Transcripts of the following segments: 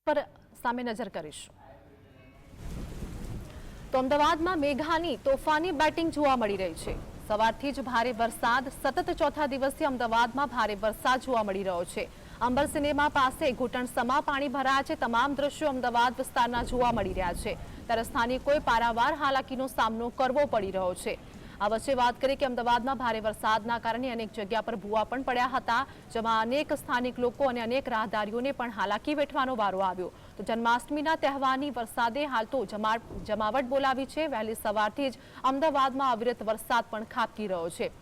પર સામે નજર કરીશું તો અમદાવાદમાં મેઘાની તોફાની બેટિંગ જોવા મળી રહી છે। સવારથી જ ભારે વરસાદ, સતત ચોથા દિવસથી અમદાવાદમાં ભારે વરસાદ જોવા મળી રહ્યો છે। અંબર સિનેમા પાસે ઘૂંટણસમા પાણી ભરાયા છે। તમામ દ્રશ્યો અમદાવાદ વિસ્તારના જોવા મળી રહ્યા છે, ત્યારે સ્થાનિકોએ પારાવાર હાલાકીનો સામનો કરવો પડી રહ્યો છે। આ વચ્ચે વાત કરીએ કે અમદાવાદમાં ભારે વરસાદના કારણે અનેક જગ્યા પર ભૂવા પણ પડ્યા હતા, જેમાં અનેક સ્થાનિક લોકો અને અનેક રાહદારીઓને પણ હાલાકી વેઠવાનો વારો આવ્યો। તો જન્માષ્ટમીના તહેવારની વરસાદે હાલ તો જમાવટ બોલાવી છે। વહેલી સવારથી જ અમદાવાદમાં અવિરત વરસાદ પણ ખાબકી રહ્યો છે।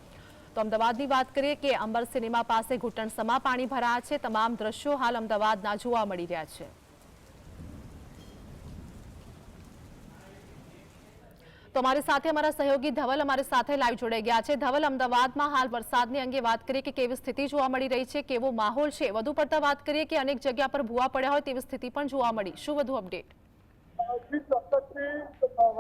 તો અમદાવાદની વાત કરીએ કે અંબર સિનેમા પાસે ઘૂંટણસમા પાણી ભરાયા છે। તમામ દ્રશ્યો હાલ અમદાવાદના જોવા મળી રહ્યા છે। તો અમારી સાથે અમારા સહયોગી ધવલ અમારી સાથે લાઈવ જોડાઈ ગયા છે। ધવલ, અમદાવાદમાં હાલ વરસાદની અંગે વાત કરીએ કે કેવી સ્થિતિ જોવા મળી રહી છે, કેવો માહોલ છે? વધુ પડતા વાત કરીએ કે અનેક જગ્યા પર ભૂવા પડ્યા હોય તેવી સ્થિતિ પણ જોવા મળી, શું વધુ અપડેટ?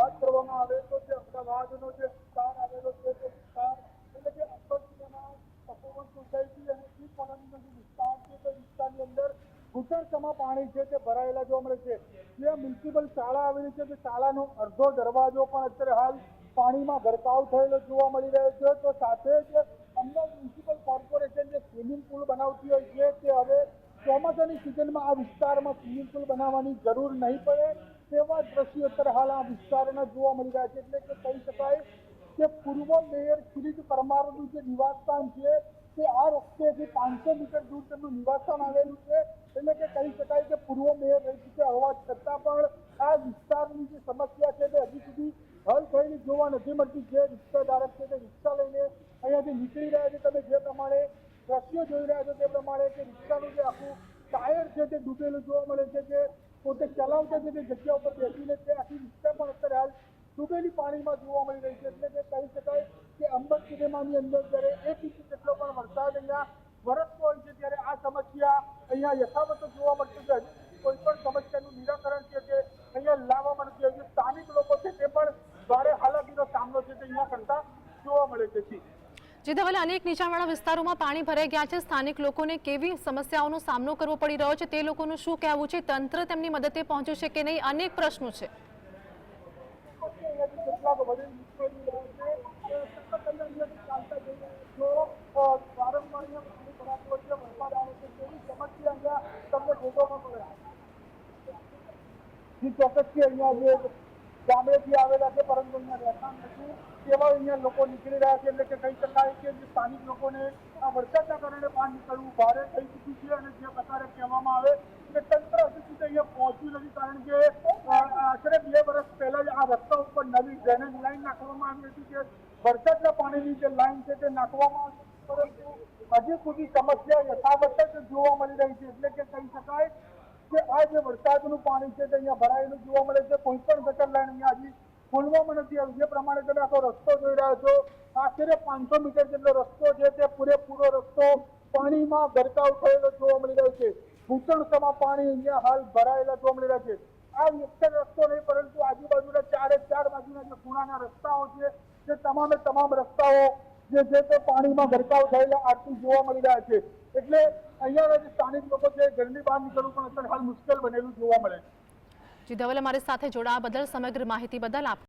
વાત કરવામાં આવે તો જે અમદાવાદનો જે વિસ્તાર આવેલો છે તે વિસ્તાર એટલે કે અંબર સિનેમા, તપોવન સોસાયટી અને ઈ કોલોનીનો જે વિસ્તાર છે તે વિસ્તારની અંદર ઘૂંટણસમા પાણી છે તે ભરાયેલા જોવા મળે છે। જે મ્યુનિસિપલ શાળા આવેલી છે તે શાળાનો અડધો દરવાજો પણ અત્યારે હાલ પાણીમાં ગરકાવ થયેલો જોવા મળી રહ્યો છે। તો સાથે જ અમદાવાદ મ્યુનિસિપલ કોર્પોરેશન જે સ્વિમિંગ પુલ બનાવતી હોય છે તે હવે ચોમાસાની સિઝનમાં આ વિસ્તારમાં સ્વિમિંગ પુલ બનાવવાની જરૂર નહીં પડે તેવા દ્રશ્યો અત્યારે હાલ આ વિસ્તારના જોવા મળી રહ્યા છે। એટલે કે કહી શકાય કે પૂર્વ મેયર કિરીટ પરમારનું જે નિવાસસ્થાન છે તે આ રસ્તેથી 500 મીટર દૂર તેમનું નિવાસસ્થાન આવેલું છે। એટલે કે કહી શકાય કે પૂર્વ મેયર રહી ચૂક્યા હોવા છતાં પણ આ વિસ્તારની જે સમસ્યા છે તે હજી સુધી હલ થયેલી જોવા નથી મળતી। જે રિક્ષા ધારક છે તે રિક્ષા લઈને અહીંયાથી નીકળી રહ્યા છે। તમે જે પ્રમાણે દ્રશ્યો જોઈ રહ્યા છો તે પ્રમાણે કે રિક્ષાનું જે આખું ટાયર છે તે ડૂબેલું જોવા મળે છે। કે પોતે ચલાવતા જે જગ્યા ઉપર બેસીને તે આખી રિક્ષા પણ અત્યારે હાલ ડૂબેલી પાણીમાં જોવા મળી રહી છે। એટલે કે કહી શકાય કે અંબર સિનેમાની અંદર જ્યારે 1 ઇંચ જેટલો પણ વરસાદ અહીંયા વરસતો હોય છે ત્યારે આ સમસ્યા અહીંયા યથાવત જોવા મળતી છે। હજી કોઈ પણ સમસ્યાનું નિરાકરણ છે તે અહીંયા લાવવામાં નથી આવ્યું। સ્થાનિક લોકો છે તે પણ ભારે હાલાકીનો સામનો છે તે અહીંયા કરતા જોવા મળે છે। જી ધવલ, અનેક નીચાણવાળા વિસ્તારોમાં પાણી ભરાઈ ગયા છે। સ્થાનિક લોકોને કેવી સમસ્યાઓનો સામનો કરવો પડી રહ્યો છે, તે લોકોનું શું કહેવું છે? તંત્ર તેમની મદદે પહોંચ્યું છે કે નહીં? અનેક પ્રશ્નો છે। ચોક્કસથી અહીંયા જે ગામડેથી આવેલા છે પરંતુ અહીંયા રહેતા નથી તેવા અહીંયા લોકો નીકળી રહ્યા છે। એટલે કે કહી શકાય કે જે સ્થાનિક લોકોને આ વરસાદના કારણે બહાર નીકળવું ભારે થઈ ચૂક્યું છે। અને જે પ્રકારે કહેવામાં આવે કે તંત્ર હજુ સુધી અહીંયા પહોંચ્યું નથી, કારણ કે આશરે 2 વર્ષ પહેલા જ આ રસ્તા ઉપર નવી ડ્રેનેજ લાઈન નાખવામાં આવી હતી કે વરસાદના પાણીની જે લાઈન છે તે નાખવામાં આવી, પરંતુ હજી સુધી સમસ્યા યથાવત જ જોવા મળી રહી છે। એટલે કે કહી શકાય કે આ જે વરસાદનું પાણી છે તે અહીંયા ભરાયેલું જોવા મળે છે। કોઈ પણ ગટર લાઈન અહીંયા હજી ખોલવામાં નથી આવી। જે પ્રમાણે તમે આખો રસ્તો જોઈ રહ્યા છો, આશરે 500 મીટર જેટલો રસ્તો છે તે પૂરેપૂરો રસ્તો પાણીમાં ગરકાવ થયેલો જોવા મળી રહ્યો છે। ઘૂંટણસમા પાણી અહીંયા હાલ ભરાયેલા જોવા મળી રહ્યા છે। આ એક જ રસ્તો નહીં પરંતુ આજુબાજુના 4 બાજુના જે ખૂણાના રસ્તાઓ છે તે તમામ રસ્તાઓ જે છે તે પાણીમાં ગરકાવ થયેલા આટલું જોવા મળી રહ્યા છે। એટલે અહીંયાના જે સ્થાનિક લોકો છે ઘરની બહાર નીકળવું પણ અત્યારે હાલ મુશ્કેલ બનેલું જોવા મળે છે। જી ધવલ, અમારી સાથે જોડાવા બદલ, સમગ્ર માહિતી બદલ આપ